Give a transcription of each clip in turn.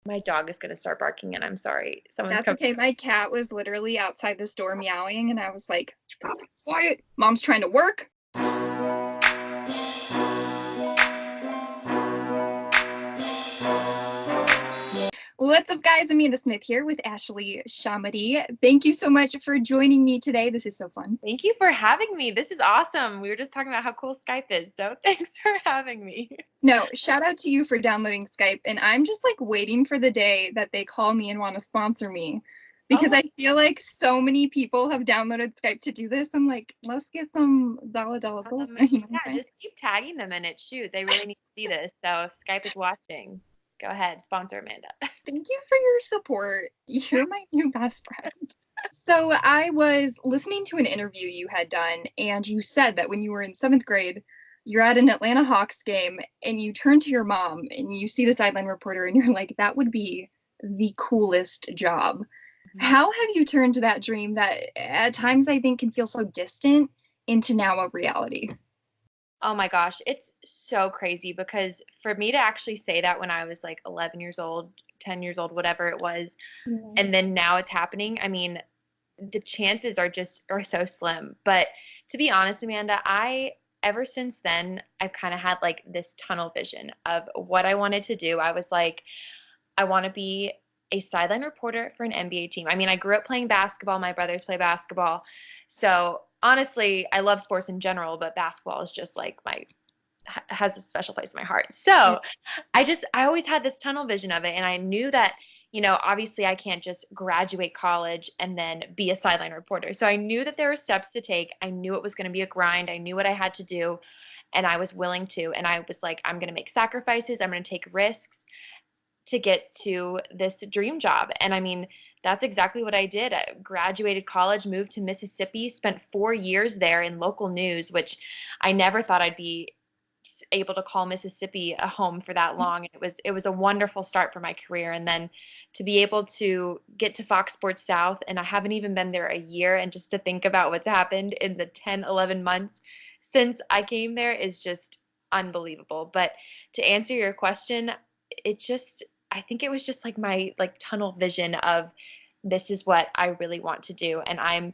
My dog is going to start barking and I'm sorry. Someone's That's coming. okay. My cat was literally outside this door meowing, and I was like, quiet. Mom's trying to work. What's up, guys? Amanda Smith here with Ashley ShahAhmadi. Thank you so much for joining me today. This is so fun. Thank you for having me. This is awesome. We were just talking about how cool Skype is. So thanks for having me. No, shout out to you for downloading Skype. And I'm just like waiting for the day that they call me and want to sponsor me because I feel like so many people have downloaded Skype to do this. I'm like, let's get some dollar bills. You know what I'm saying? Just keep tagging them in it. Shoot, they really need to see this. So if Skype is watching, go ahead, sponsor Amanda. Thank you for your support. You're my new best friend. So I was listening to an interview you had done, and you said that when you were in 7th grade, you're at an Atlanta Hawks game and you turn to your mom and you see the sideline reporter and you're like, that would be the coolest job. How have you turned that dream that at times I think can feel so distant into now a reality? Oh my gosh, it's so crazy because for me to actually say that when I was like 11 years old, 10 years old, whatever it was, and then now it's happening, I mean, the chances are so slim. But to be honest, Amanda, I ever since then I've kind of had like this tunnel vision of what I wanted to do. I was like, I want to be a sideline reporter for an NBA team. I mean, I grew up playing basketball. My brothers play basketball. So honestly, I love sports in general, but basketball is just like has a special place in my heart. So I always had this tunnel vision of it. And I knew that, obviously I can't just graduate college and then be a sideline reporter. So I knew that there were steps to take. I knew it was going to be a grind. I knew what I had to do and I was willing to. And I was like, I'm going to make sacrifices. I'm going to take risks to get to this dream job. And I mean, that's exactly what I did. I graduated college, moved to Mississippi, spent 4 years there in local news, which I never thought I'd be able to call Mississippi a home for that long. And it was a wonderful start for my career. And then to be able to get to Fox Sports South, and I haven't even been there a year, and just to think about what's happened in the 10, 11 months since I came there is just unbelievable. But to answer your question, it just I think it was just like my like tunnel vision of this is what I really want to do. And I'm,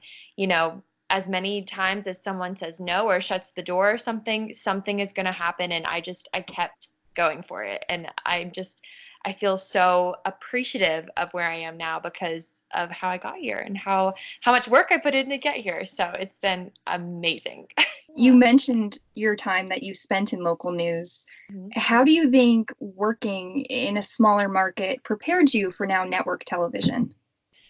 as many times as someone says no or shuts the door or something is going to happen. And I kept going for it. And I feel so appreciative of where I am now because of how I got here and how much work I put in to get here. So it's been amazing. You mentioned your time that you spent in local news. Mhm. How do you think working in a smaller market prepared you for now network television?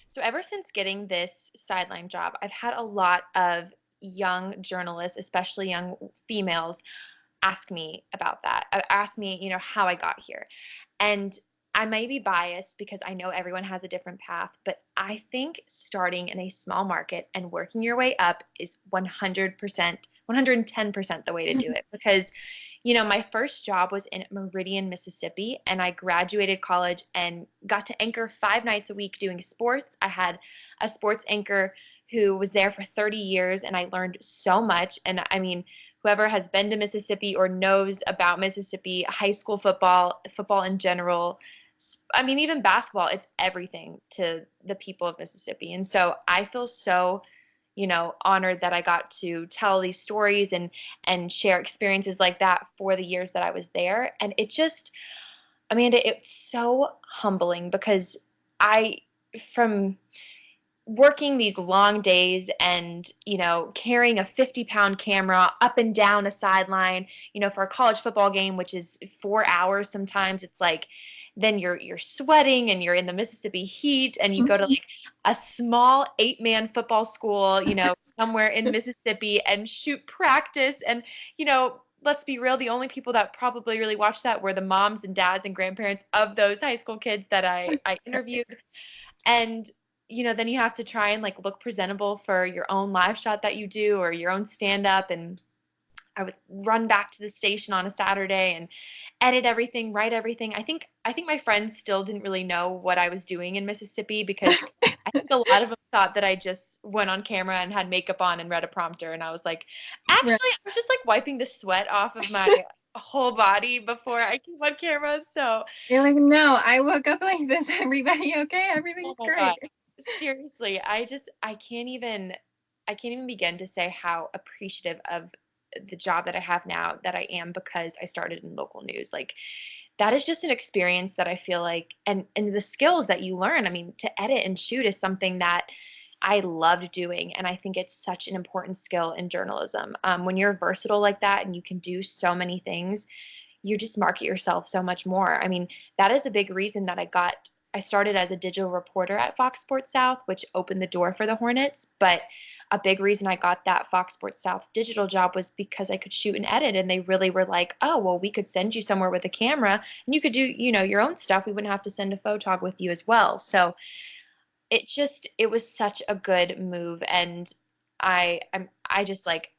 So ever since getting this sideline job, I've had a lot of young journalists, especially young females, ask me about that. Ask me, how I got here. And I may be biased because I know everyone has a different path, but I think starting in a small market and working your way up is 100%, 110% the way to do it because my first job was in Meridian, Mississippi, and I graduated college and got to anchor 5 nights a week doing sports. I had a sports anchor who was there for 30 years, and I learned so much. And I mean, whoever has been to Mississippi or knows about Mississippi, high school football, football in general, I mean, even basketball, it's everything to the people of Mississippi. And so I feel so honored that I got to tell these stories and share experiences like that for the years that I was there. And it just, Amanda, it's so humbling because I, from working these long days and, carrying a 50-pound camera up and down a sideline, for a college football game, which is 4 hours sometimes, it's like, then you're sweating and you're in the Mississippi heat and you go to like a small 8-man football school, somewhere in Mississippi and shoot practice. And, let's be real, the only people that probably really watched that were the moms and dads and grandparents of those high school kids that I interviewed. And, then you have to try and like look presentable for your own live shot that you do or your own stand up. And I would run back to the station on a Saturday and edit everything, write everything. I think my friends still didn't really know what I was doing in Mississippi because I think a lot of them thought that I just went on camera and had makeup on and read a prompter. And I was like, actually, I was just like wiping the sweat off of my whole body before I came on camera. So, You're like, no, I woke up like this. Everybody okay? oh Everything's my God. great. Seriously, I can't even begin to say how appreciative of the job that I have now that I am because I started in local news. Like that is just an experience that I feel like and the skills that you learn. I mean, to edit and shoot is something that I loved doing, and I think it's such an important skill in journalism. When you're versatile like that and you can do so many things, you just market yourself so much more. I mean, that is a big reason that I started as a digital reporter at Fox Sports South, which opened the door for the Hornets. But a big reason I got that Fox Sports South digital job was because I could shoot and edit. And they really were like, oh, well, we could send you somewhere with a camera and you could do, your own stuff. We wouldn't have to send a photog with you as well. So it was such a good move. And I just like,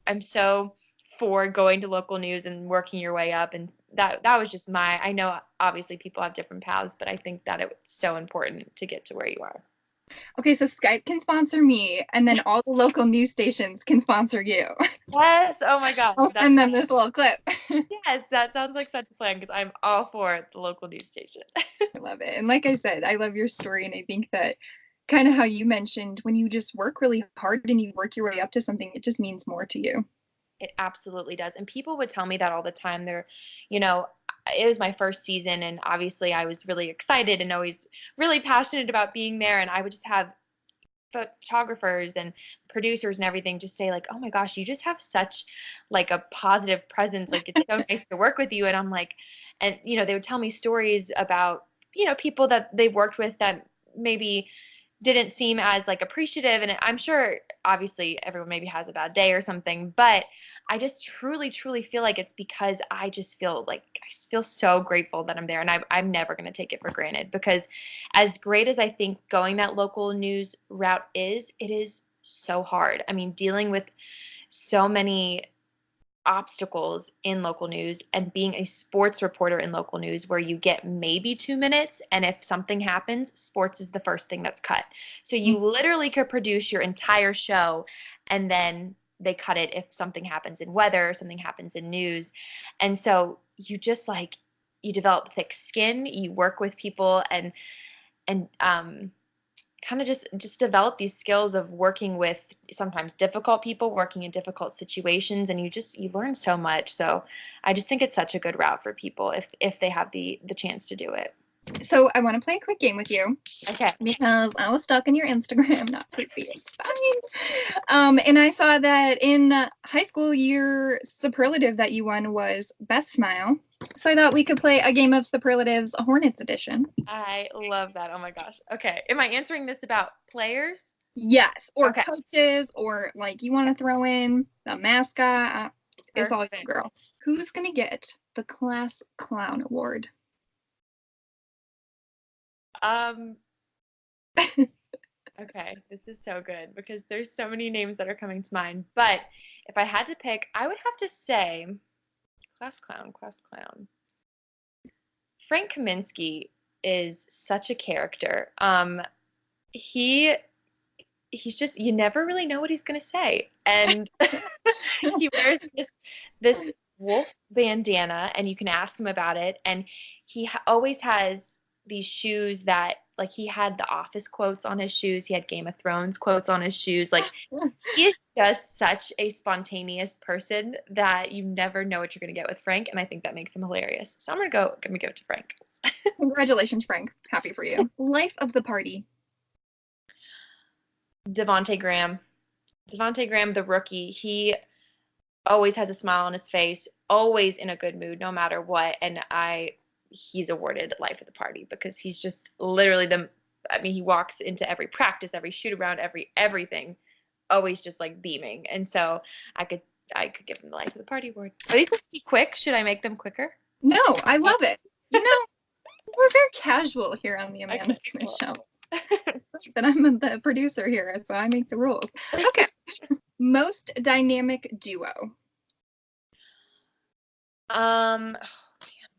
I'm so for going to local news and working your way up. And that was just I know obviously people have different paths, but I think that it's so important to get to where you are. Okay, so Skype can sponsor me, and then all the local news stations can sponsor you. Yes. Oh my gosh. I'll That send them this little clip. yes, that sounds like such a plan because I'm all for the local news station. I love it. And like I said, I love your story. And I think that kind of how you mentioned when you just work really hard and you work your way up to something, it just means more to you. It absolutely does. And people would tell me that all the time. You know, it was my first season, and obviously I was really excited and always really passionate about being there. And I would just have photographers and producers and everything just say like, oh my gosh, you just have such like a positive presence, like it's so nice to work with you. And I'm like, and they would tell me stories about people that they've worked with that maybe didn't seem as like appreciative. And I'm sure obviously everyone maybe has a bad day or something, but I just truly feel like it's because I just feel like I just feel so grateful that I'm there. And I'm never going to take it for granted because as great as I think going that local news route is, it is so hard. I mean, dealing with so many obstacles in local news and being a sports reporter in local news where you get maybe 2 minutes, and if something happens, sports is the first thing that's cut. So you literally could produce your entire show and then they cut it if something happens in weather or something happens in news. And so you just like you develop thick skin, you work with people and kind of just develop these skills of working with sometimes difficult people, working in difficult situations, and you learn so much. So I just think it's such a good route for people if they have the chance to do it. So I want to play a quick game with you Okay. because I was stuck in your Instagram. Not creepy, it's fine. And I saw that in high school, your superlative that you won was best smile. So I thought we could play a game of superlatives, a Hornets edition. I love that. Oh my gosh. Okay. Am I answering this about players? Yes, or Okay. coaches, or like you want to throw in the mascot. It's all you, Perfect. girl. Who's gonna get the class clown award? Um, okay. This is so good because there's so many names that are coming to mind. But if I had to pick, I would have to say class clown, class clown. Frank Kaminsky is such a character. He he's just you never really know what he's gonna say, and he wears this wolf bandana, and you can ask him about it, and always has these shoes that like he had the Office quotes on his shoes, he had Game of Thrones quotes on his shoes, like he is just such a spontaneous person that you never know what you're gonna get with Frank, and I think that makes him hilarious. So I'm gonna give it to Frank. Congratulations, Frank. Happy for you. Life of the party. Devonte Graham. Devonte Graham, the rookie, he always has a smile on his face, always in a good mood, no matter what. And he's awarded life of the party because he's just literally I mean, he walks into every practice, every shoot around, everything, always just like beaming. And so I could, I could give him the life of the party award. Are these supposed to be quick? Should I make them quicker? No, I Oh, love it. You know, we're very casual here on the Amanda okay, Smith cool. Show. That I'm the producer here, so I make the rules. Okay. Most dynamic duo. Oh, man,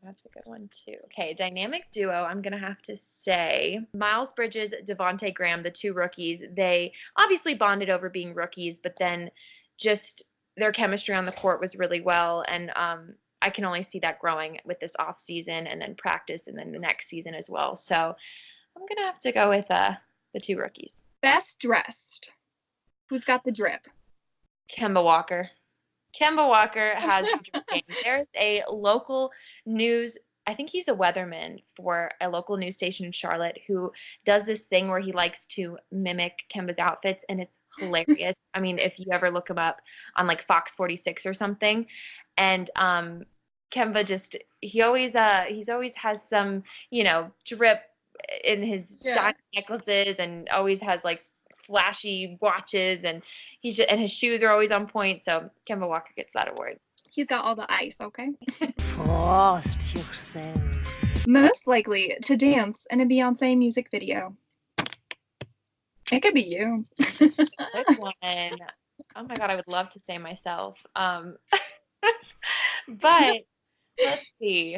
that's a good one too. Okay, dynamic duo. I'm gonna have to say Miles Bridges, Devonte Graham, the two rookies. They obviously bonded over being rookies, but then just their chemistry on the court was really well. And I can only see that growing with this off season and then practice and then the next season as well. So I'm gonna have to go with the two rookies. Best dressed. Who's got the drip? Kemba Walker. Kemba Walker has the drip game. There's a local news, I think he's a weatherman for a local news station in Charlotte who does this thing where he likes to mimic Kemba's outfits, and it's hilarious. I mean, if you ever look him up on like Fox 46 or something, and Kemba just he's always has some, drip in his Yeah. diamond necklaces and always has like flashy watches, and and his shoes are always on point. So Kemba Walker gets that award. He's got all the ice, okay? Frost yourselves. Most likely to dance in a Beyonce music video. It could be you. Good one. Oh my God, I would love to say myself. But let's see.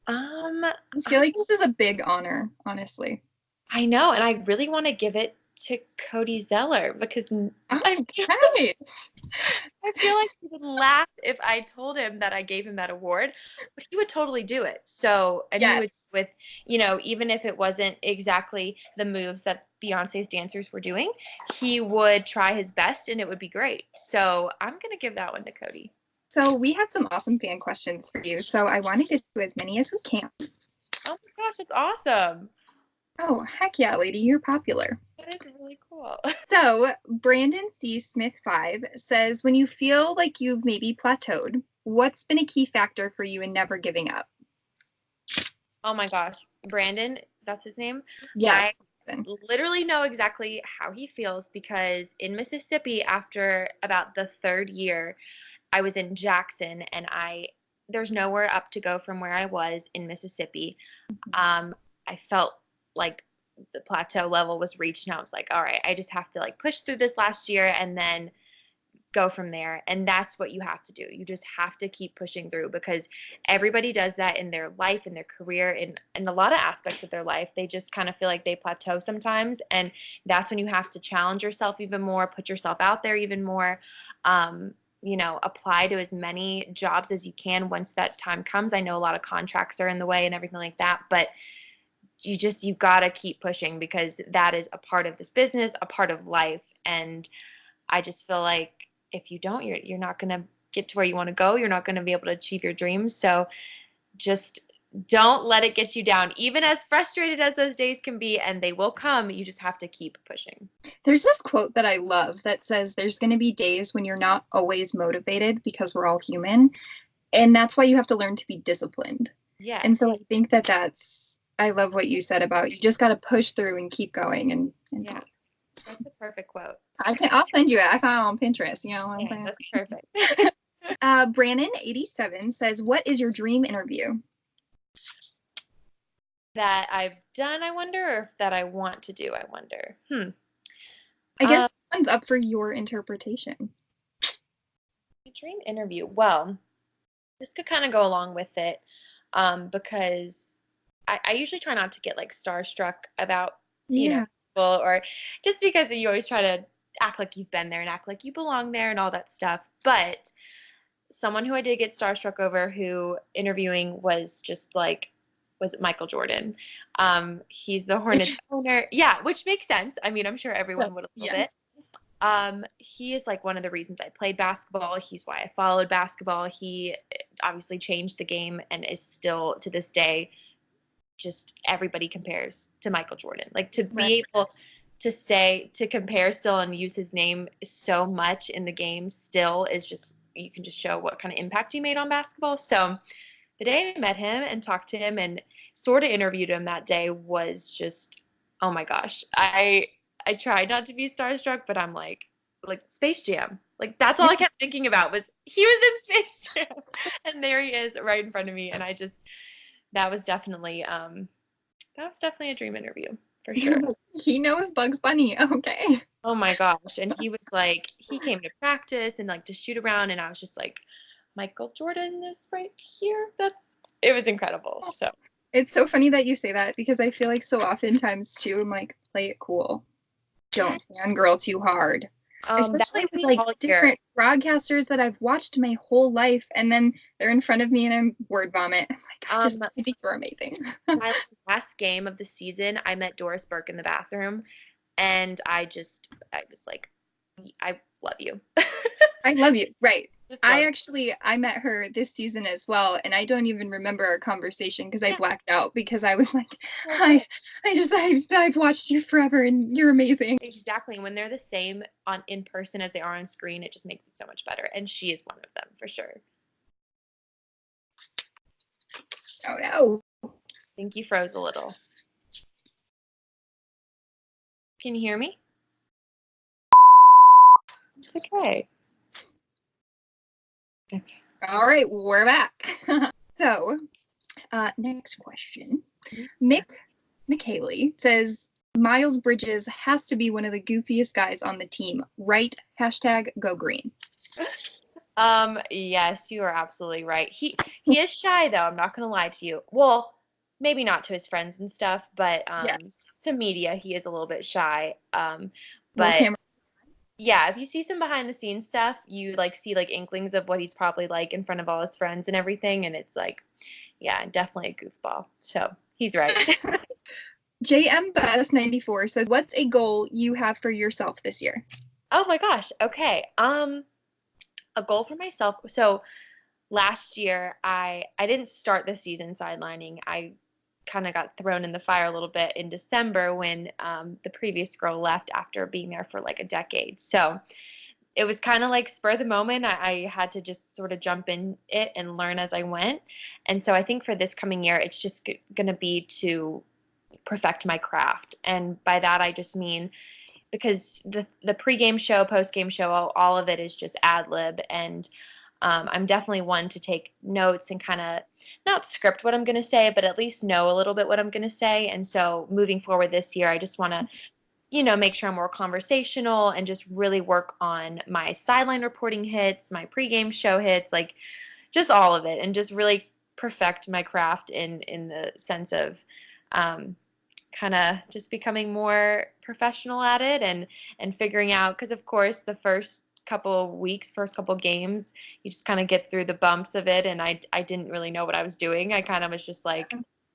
I feel like this is a big honor, honestly. I know, and I really want to give it to Cody Zeller because I feel like he would laugh if I told him that I gave him that award, but he would totally do it. So, and he would with, even if it wasn't exactly the moves that Beyonce's dancers were doing, he would try his best and it would be great. So I'm going to give that one to Cody. So we have some awesome fan questions for you. So I want to get to as many as we can. Oh my gosh, that's awesome. Oh, heck yeah, lady, you're popular. That is really cool. So Brandon C. Smith 5 says, when you feel like you've maybe plateaued, what's been a key factor for you in never giving up? Oh my gosh. Brandon, that's his name? Yes. I literally know exactly how he feels because in Mississippi, after about the third year, I was in Jackson and there's nowhere up to go from where I was in Mississippi. I felt like the plateau level was reached and I was like, all right, I just have to like push through this last year and then go from there. And that's what you have to do. You just have to keep pushing through because everybody does that in their life, in their career, in a lot of aspects of their life. They just kind of feel like they plateau sometimes. And that's when you have to challenge yourself even more, put yourself out there even more. Apply to as many jobs as you can once that time comes. I know a lot of contracts are in the way and everything like that, but you've got to keep pushing because that is a part of this business, a part of life. And I just feel like if you don't, you're not going to get to where you want to go. You're not going to be able to achieve your dreams. So just don't let it get you down, even as frustrated as those days can be, and they will come. You just have to keep pushing. There's this quote that I love that says there's going to be days when you're not always motivated because we're all human. And that's why you have to learn to be disciplined. Yeah. And so I think I love what you said about you just got to push through and keep going. And yeah, that's a perfect quote. I'll send you it. I found it on Pinterest. You know what I'm saying? That's perfect. Brandon 87 says, what is your dream interview? That I've done, I wonder, or that I want to do, I wonder. I guess this one's up for your interpretation. Dream interview. Well, this could kind of go along with it because I usually try not to get like starstruck about, people, or just because you always try to act like you've been there and act like you belong there and all that stuff. But someone who I did get starstruck over who interviewing was Michael Jordan. He's the Hornets owner. Yeah, which makes sense. I mean, I'm sure everyone would a little bit. He is like one of the reasons I played basketball. He's why I followed basketball. He obviously changed the game and is still to this day, just everybody compares to Michael Jordan. Like to be able to compare still and use his name so much in the game still is just, you can just show what kind of impact he made on basketball. So the day I met him and talked to him and sort of interviewed him that day was just, oh my gosh. I tried not to be starstruck, but I'm like Space Jam. Like that's all I kept thinking about was he was in Space Jam. And there he is right in front of me. And that was definitely a dream interview for sure. He knows Bugs Bunny. Okay. Oh my gosh. And he was like, he came to practice and like to shoot around. And I was just like, Michael Jordan is right here. It was incredible. So it's so funny that you say that because I feel like so oftentimes too, I'm like, play it cool. Don't fangirl too hard. That Especially was with me like all year. different broadcasters that I've watched my whole life, and then they're in front of me and I'm word vomit. I'm like, I think you're amazing. My last game of the season, I met Doris Burke in the bathroom, and I was like, I love you. I love you. Right. Just love I met her this season as well, and I don't even remember our conversation because I you. blacked out because I was like, So good. I've watched you forever and you're amazing. Exactly. When they're the same on in person as they are on screen, it just makes it so much better. And she is one of them for sure. Oh no. I think you froze a little. Can you hear me? It's okay. Okay. All right, we're back. So, next question. Yeah. Mick Haley says Miles Bridges has to be one of the goofiest guys on the team. Right? Hashtag go green. Yes, you are absolutely right. He is shy though, I'm not gonna lie to you. Well, maybe not to his friends and stuff, but Yes. to media he is a little bit shy. Little But camera. yeah, if you see some behind the scenes stuff, you like see like inklings of what he's probably like in front of all his friends and everything, and it's like, yeah, definitely a goofball. So he's right. JM Best 94 says, "What's a goal you have for yourself this year?" Oh my gosh. Okay. A goal for myself. So last year I didn't start the season sidelining. I kind of got thrown in the fire a little bit in December when the previous girl left after being there for like a decade. So it was kind of like spur of the moment. I had to just sort of jump in it and learn as I went. And so I think for this coming year, it's just going to be to perfect my craft. And by that, I just mean because the pregame show, postgame show, all of it is just ad lib, and I'm definitely one to take notes and kind of not script what I'm going to say, but at least know a little bit what I'm going to say. And so moving forward this year, I just want to make sure I'm more conversational and just really work on my sideline reporting hits, my pregame show hits, like just all of it, and just really perfect my craft in the sense of um, kind of just becoming more professional at it and figuring out because of course the first couple weeks, first couple games, you just kind of get through the bumps of it, and I didn't really know what I was doing. I kind of was just like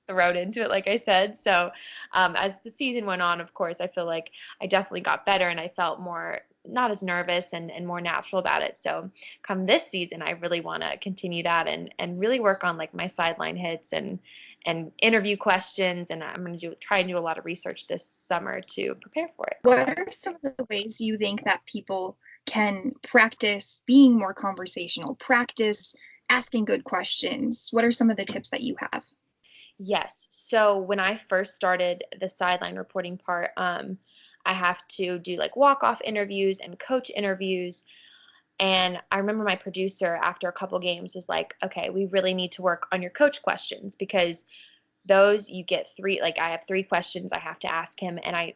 thrown into it, like I said. So as the season went on, of course, I feel like I definitely got better and I felt more not as nervous and more natural about it. So come this season, I really want to continue that and really work on like my sideline hits and interview questions. And I'm going to try and do a lot of research this summer to prepare for it. What are some of the ways you think that people can practice being more conversational, practice asking good questions? What are some of the tips that you have? Yes. So when I first started the sideline reporting part, I have to do like walk-off interviews and coach interviews. And I remember my producer after a couple games was like, okay, we really need to work on your coach questions because those you get three, like I have three questions I have to ask him, and I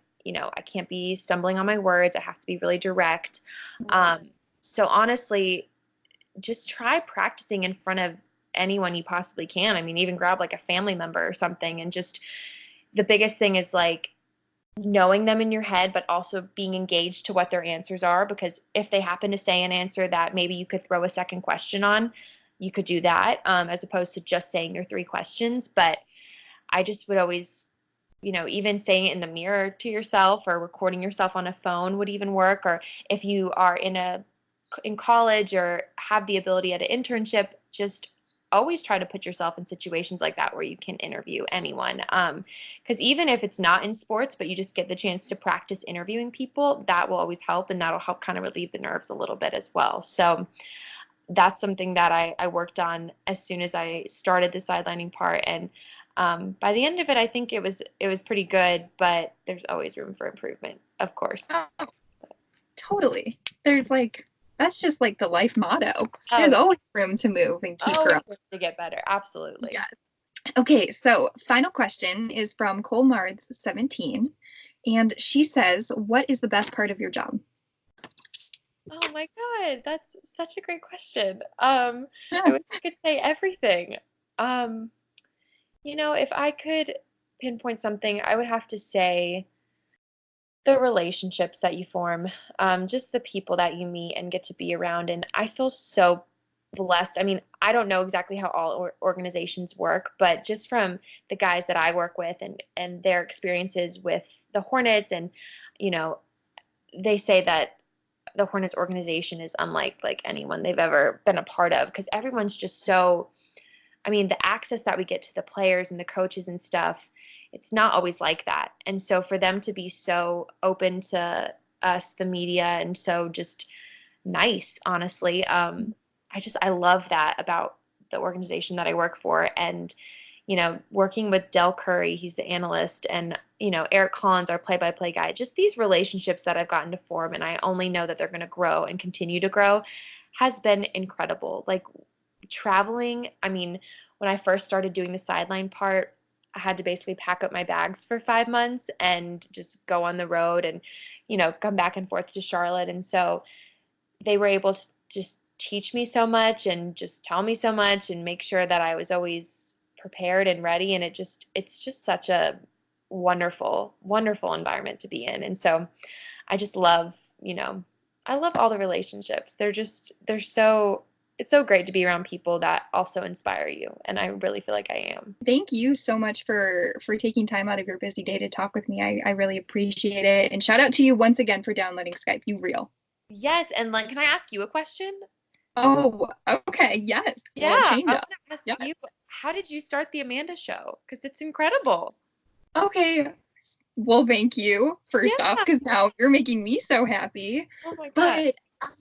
can't be stumbling on my words. I have to be really direct. Um, so honestly, just try practicing in front of anyone you possibly can. I mean, even grab like a family member or something, and just the biggest thing is like knowing them in your head, but also being engaged to what their answers are. Because if they happen to say an answer that maybe you could throw a second question on, you could do that as opposed to just saying your three questions. But I just would always, even saying it in the mirror to yourself or recording yourself on a phone would even work. Or if you are in college or have the ability at an internship, just always try to put yourself in situations like that where you can interview anyone. Because even if it's not in sports, but you just get the chance to practice interviewing people, that will always help, and that'll help kind of relieve the nerves a little bit as well. So that's something that I worked on as soon as I started the sidelining part. And by the end of it, I think it was pretty good, but there's always room for improvement, of course. Oh, totally. That's just like the life motto. Oh, There's always room to move and keep always growing. room to get better. Absolutely. Yes. Okay, so final question is from Cole Mards 17, and she says, "What is the best part of your job?" Oh my God, that's such a great question. I wish I could say everything. Um, if I could pinpoint something, I would have to say the relationships that you form, just the people that you meet and get to be around. And I feel so blessed. I mean, I don't know exactly how all organizations work, but just from the guys that I work with and their experiences with the Hornets, and you know, they say that the Hornets organization is unlike like anyone they've ever been a part of, because everyone's just so, I mean, the access that we get to the players and the coaches and stuff, it's not always like that. And so for them to be so open to us, the media, and so just nice, honestly, I love that about the organization that I work for. And, working with Del Curry, he's the analyst, and, Eric Collins, our play-by-play guy, just these relationships that I've gotten to form, and I only know that they're going to grow and continue to grow, has been incredible. Like, traveling, I mean, when I first started doing the sideline part, I had to basically pack up my bags for 5 months and just go on the road and, come back and forth to Charlotte. And so they were able to just teach me so much and just tell me so much and make sure that I was always prepared and ready. And it's just such a wonderful, wonderful environment to be in. And so I just love, I love all the relationships. It's so great to be around people that also inspire you. And I really feel like I am. Thank you so much for taking time out of your busy day to talk with me. I really appreciate it. And shout out to you once again for downloading Skype. You real. Yes. And like, can I ask you a question? Oh, okay. Yes. Yeah. Well, change up. I want to ask you, how did you start the Amanda Show? Because it's incredible. Okay. Well, thank you first off, because now you're making me so happy. Oh my God.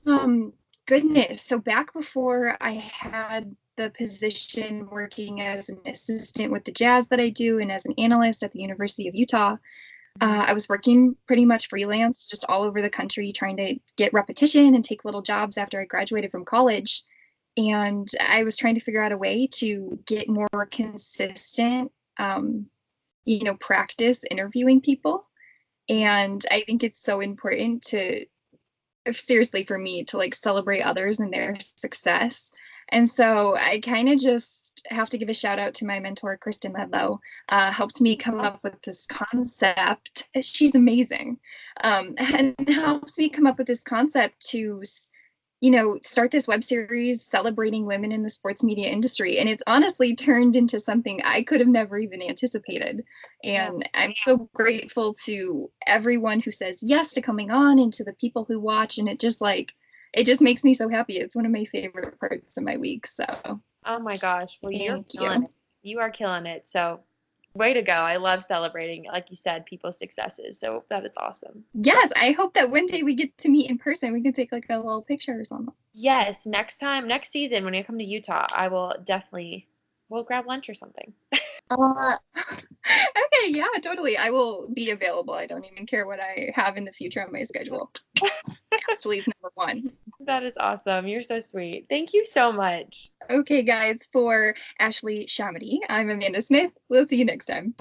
But goodness, so back before I had the position working as an assistant with the Jazz that I do and as an analyst at the University of Utah, I was working pretty much freelance just all over the country trying to get repetition and take little jobs after I graduated from college. And I was trying to figure out a way to get more consistent practice interviewing people. And I think it's so important to, seriously, for me to like celebrate others and their success. And so I kind of just have to give a shout out to my mentor, Kristen Ledlow, helped me come up with this concept. She's amazing. And helped me come up with this concept to start this web series celebrating women in the sports media industry. And it's honestly turned into something I could have never even anticipated. And I'm so grateful to everyone who says yes to coming on and to the people who watch. And it just makes me so happy. It's one of my favorite parts of my week. So. Oh my gosh. Well, you're killing you. it. You are killing it. So way to go. I love celebrating, like you said, people's successes. So that is awesome. Yes, I hope that one day we get to meet in person. We can take like a little picture or something. Yes, next season when you come to Utah, we'll grab lunch or something. Okay, yeah, totally. I will be available. I don't even care what I have in the future on my schedule. Actually, it's number one. That is awesome. You're so sweet. Thank you so much. Okay, guys, for Ashley ShahAhmadi, I'm Amanda Smith. We'll see you next time.